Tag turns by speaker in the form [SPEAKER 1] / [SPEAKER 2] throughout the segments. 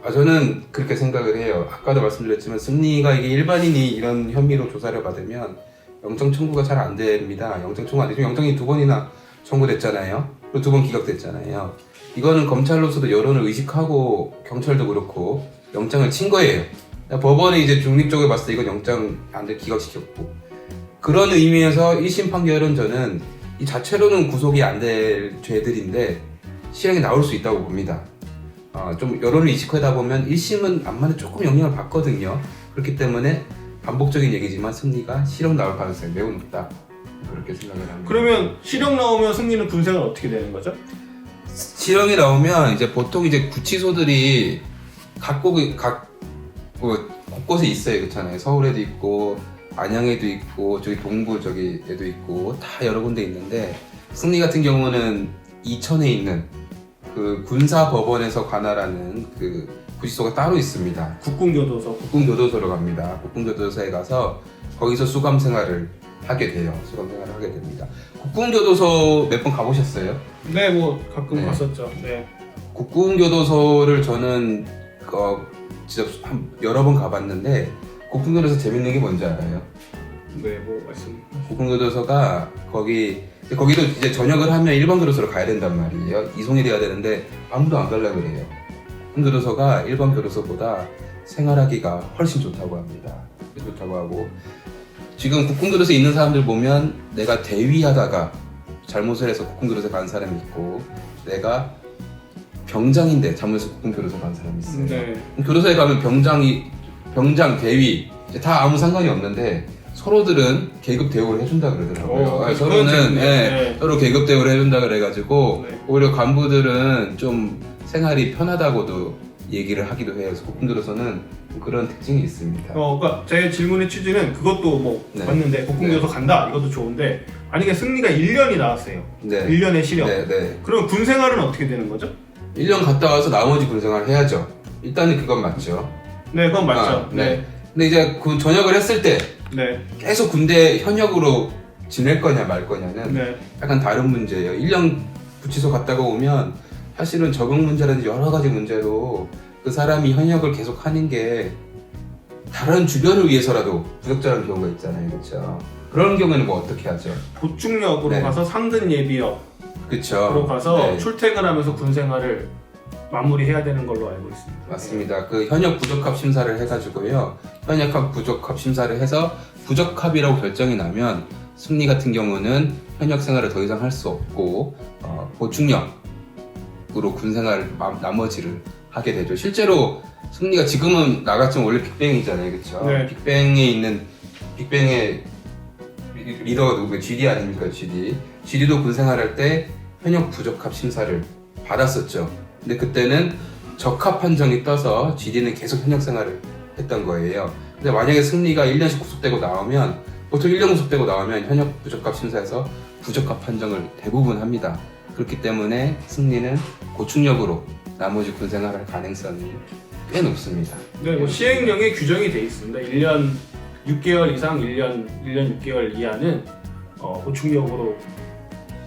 [SPEAKER 1] 저는 그렇게 생각을 해요. 아까도 말씀드렸지만 승리가 이게 일반인이 이런 혐의로 조사를 받으면 영장 청구가 잘 안 됩니다. 영장 청구 안 되죠. 영장이 2번이나 청구됐잖아요. 그리고 2번 기각됐잖아요. 이거는 검찰로서도 여론을 의식하고 경찰도 그렇고 영장을 친 거예요. 법원이 이제 중립적으로 봤을 때 이건 영장 안 돼 기각시켰고, 그런 의미에서 1심 판결은 저는 이 자체로는 구속이 안 될 죄들인데 실형이 나올 수 있다고 봅니다. 좀 여론을 의식하다 보면 1심은 암만에 조금 영향을 받거든요. 그렇기 때문에 반복적인 얘기지만 승리가 실형 나올 가능성이 매우 높다, 그렇게 생각을 합니다.
[SPEAKER 2] 그러면 실형 나오면 승리는 군생활 어떻게 되는 거죠?
[SPEAKER 1] 실형이 나오면 이제 보통 이제 구치소들이 곳곳에 있어요, 그렇잖아요. 서울에도 있고 안양에도 있고 저기 동부 저기에도 있고 다 여러 군데 있는데, 승리 같은 경우는 이천에 있는 그 군사법원에서 관할하는 그 구치소가 따로 있습니다. 국군교도소로 갑니다. 국군교도소에 가서 거기서 수감 생활을 하게 돼요. 수감 생활을 하게 됩니다. 국군교도소 몇 번 가보셨어요?
[SPEAKER 2] 네, 뭐 가끔
[SPEAKER 1] 네.
[SPEAKER 2] 갔었죠. 네.
[SPEAKER 1] 국군교도소를 저는 진짜 여러 번 가봤는데, 국군교도소 재밌는 게 뭔지 알아요?
[SPEAKER 2] 네, 뭐 말씀.
[SPEAKER 1] 국군교도소가 거기도 이제 전역을 하면 일반 교도소로 가야 된단 말이에요. 이송이 돼야 되는데 아무도 안 가려고 그래요. 국군교도소가 일반 교도소보다 생활하기가 훨씬 좋다고 합니다. 좋다고 하고, 지금 국군교도소에 있는 사람들 보면 내가 대위하다가 잘못을 해서 국군교도소에 간 사람이 있고, 내가 병장인데 잘못해서 국군교도소 간 사람이 있어요.
[SPEAKER 2] 네.
[SPEAKER 1] 교도소에 가면 병장, 대위 다 아무 상관이 없는데 서로들은 계급 대우를 해준다 그러더라고요. 서로는 서로 계급 대우를 해준다 그래가지고 오히려 간부들은 좀 생활이 편하다고도 얘기를 하기도 해요. 그래서 국군교도소는 그런 특징이 있습니다.
[SPEAKER 2] 그러니까 제 질문의 취지는 그것도 뭐 봤는데 국군교도소 간다 이것도 좋은데, 만약에 승리가 1년이 나왔어요. 1년의 실형. 그럼 군 생활은 어떻게 되는 거죠?
[SPEAKER 1] 1년 갔다 와서 나머지 군 생활을 해야죠. 일단은 그건 맞죠.
[SPEAKER 2] 네, 그건 맞죠.
[SPEAKER 1] 근데 이제 그 전역을 했을 때 계속 군대 현역으로 지낼 거냐 말 거냐는 약간 다른 문제예요. 1년 구치소 갔다가 오면 사실은 적응 문제라든지 여러 가지 문제로 그 사람이 현역을 계속 하는 게 다른 주변을 위해서라도 부적절한 경우가 있잖아요. 그렇죠? 그런 경우에는 뭐 어떻게 하죠?
[SPEAKER 2] 보충역으로 가서 상근 예비역
[SPEAKER 1] 그렇죠.
[SPEAKER 2] 가서 출퇴근하면서 군 생활을 마무리해야 되는 걸로 알고 있습니다.
[SPEAKER 1] 맞습니다. 그 현역 부적합 심사를 해가지고요. 현역 부적합 심사를 해서 부적합이라고 결정이 나면 승리 같은 경우는 현역 생활을 더 이상 할 수 없고 보충역으로 군 생활 나머지를 하게 되죠. 실제로 승리가 지금은 나갔지만 원래 빅뱅이잖아요, 그렇죠? 빅뱅의 리더가 누구예요? GD 아닙니까? GD도 군 생활할 때 현역 부적합 심사를 받았었죠. 근데 그때는 적합 판정이 떠서 GD는 계속 현역 생활을 했던 거예요. 근데 만약에 승리가 1년씩 구속되고 나오면, 보통 1년 구속되고 나오면 현역 부적합 심사에서 부적합 판정을 대부분 합니다. 그렇기 때문에 승리는 고충역으로 나머지 군 생활할 가능성이 꽤 높습니다.
[SPEAKER 2] 네, 뭐 시행령에 규정이 돼 있습니다. 1년 6개월 이상 1년 6개월 이하는 고충역으로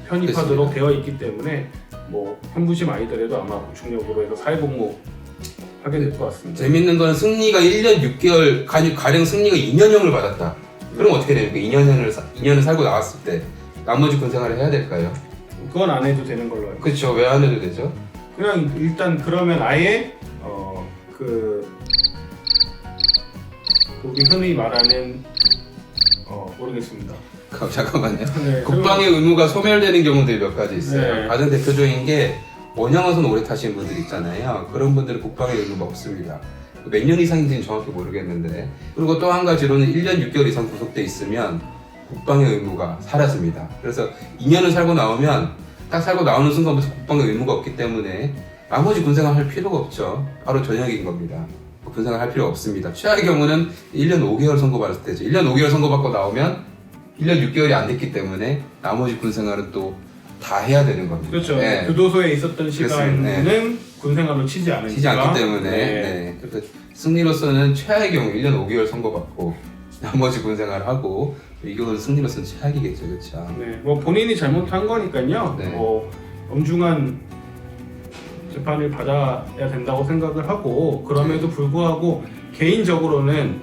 [SPEAKER 2] 편입하도록 되어 있기 때문에 뭐 현부심 아니더라도 아마 고충역으로 해서 사회복무 하게 될 것 같습니다.
[SPEAKER 1] 재밌는 거는 승리가 1년 6개월, 가령 승리가 2년형을 받았다. 그럼 어떻게 됩니까? 2년을 살고 나왔을 때 나머지 군 생활을 해야 될까요?
[SPEAKER 2] 그건 안 해도 되는 걸로 알고.
[SPEAKER 1] 그렇죠. 왜 안 해도 되죠?
[SPEAKER 2] 그냥 일단 그러면 아예 우리 흔히 말하는 모르겠습니다.
[SPEAKER 1] 잠깐만요. 국방의 의무가 소멸되는 경우들이 몇 가지 있어요. 가장 대표적인 게 원양어선 오래 타시는 분들 있잖아요. 그런 분들은 국방의 의무가 없습니다. 몇 년 이상인지는 정확히 모르겠는데, 그리고 또 한 가지로는 1년 6개월 이상 구속돼 있으면 국방의 의무가 사라집니다. 그래서 2년을 살고 나오면 딱 살고 나오는 순간부터 국방의 의무가 없기 때문에 나머지 군생활 할 필요가 없죠. 바로 전역인 겁니다. 군생활 할 필요 없습니다. 최악의 경우는 1년 5개월 선고받았을 때죠. 1년 5개월 선고받고 나오면 1년 6개월이 안 됐기 때문에 나머지 군생활은 또 다 해야 되는 겁니다.
[SPEAKER 2] 그렇죠. 교도소에 있었던 시간은 군생활로 치지 않기
[SPEAKER 1] 때문에 그래서 승리로서는 최악의 경우 1년 5개월 선고받고 나머지 군생활을 하고, 이 경우는 승리로서는 최악이겠죠. 그렇죠.
[SPEAKER 2] 뭐 본인이 잘못한 거니까요. 뭐 엄중한 재판을 받아야 된다고 생각을 하고 그럼에도 불구하고 개인적으로는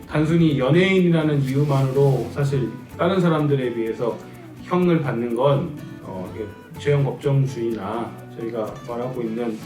[SPEAKER 2] 단순히 연예인이라는 이유만으로 사실 다른 사람들에 비해서 형을 받는 건 이게 죄형 법정주의나 저희가 말하고 있는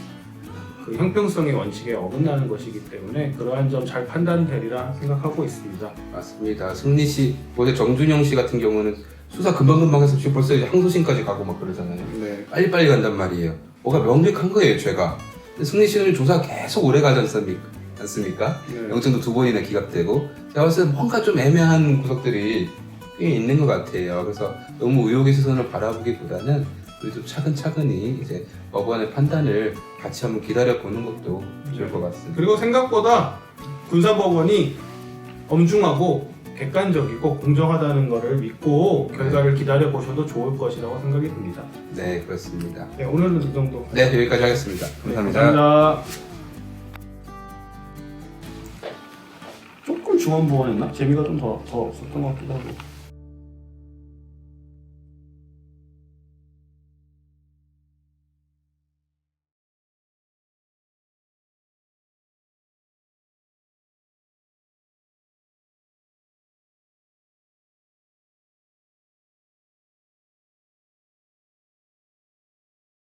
[SPEAKER 2] 그 형평성의 원칙에 어긋나는 것이기 때문에 그러한 점 잘 판단되리라 생각하고 있습니다.
[SPEAKER 1] 맞습니다. 승리 씨, 어제 정준영 씨 같은 경우는 수사 금방금방 해서 지금 벌써 이제 항소심까지 가고 막 그러잖아요.
[SPEAKER 2] 네.
[SPEAKER 1] 빨리빨리 간단 말이에요. 뭐가 명백한 거예요, 죄가. 근데 승리 씨는 조사 계속 오래 가지 않습니까?
[SPEAKER 2] 네.
[SPEAKER 1] 영장도 2번이나 기각되고 제가 봤을 때 뭔가 좀 애매한 구석들이 꽤 있는 것 같아요. 그래서 너무 의혹의 시선을 바라보기보다는 우리도 차근차근히 이제 법원의 판단을 같이 한번 기다려보는 것도 좋을 것 같습니다.
[SPEAKER 2] 그리고 생각보다 군사법원이 엄중하고 객관적이고 공정하다는 것을 믿고 결과를 기다려 보셔도 좋을 것이라고 생각이 듭니다.
[SPEAKER 1] 네, 그렇습니다.
[SPEAKER 2] 네, 오늘은 이 정도.
[SPEAKER 1] 네, 여기까지 하겠습니다. 감사합니다.
[SPEAKER 2] 감사합니다. 조금 중원부원했나? 재미가 좀 더 없었던 것 같기도 하고.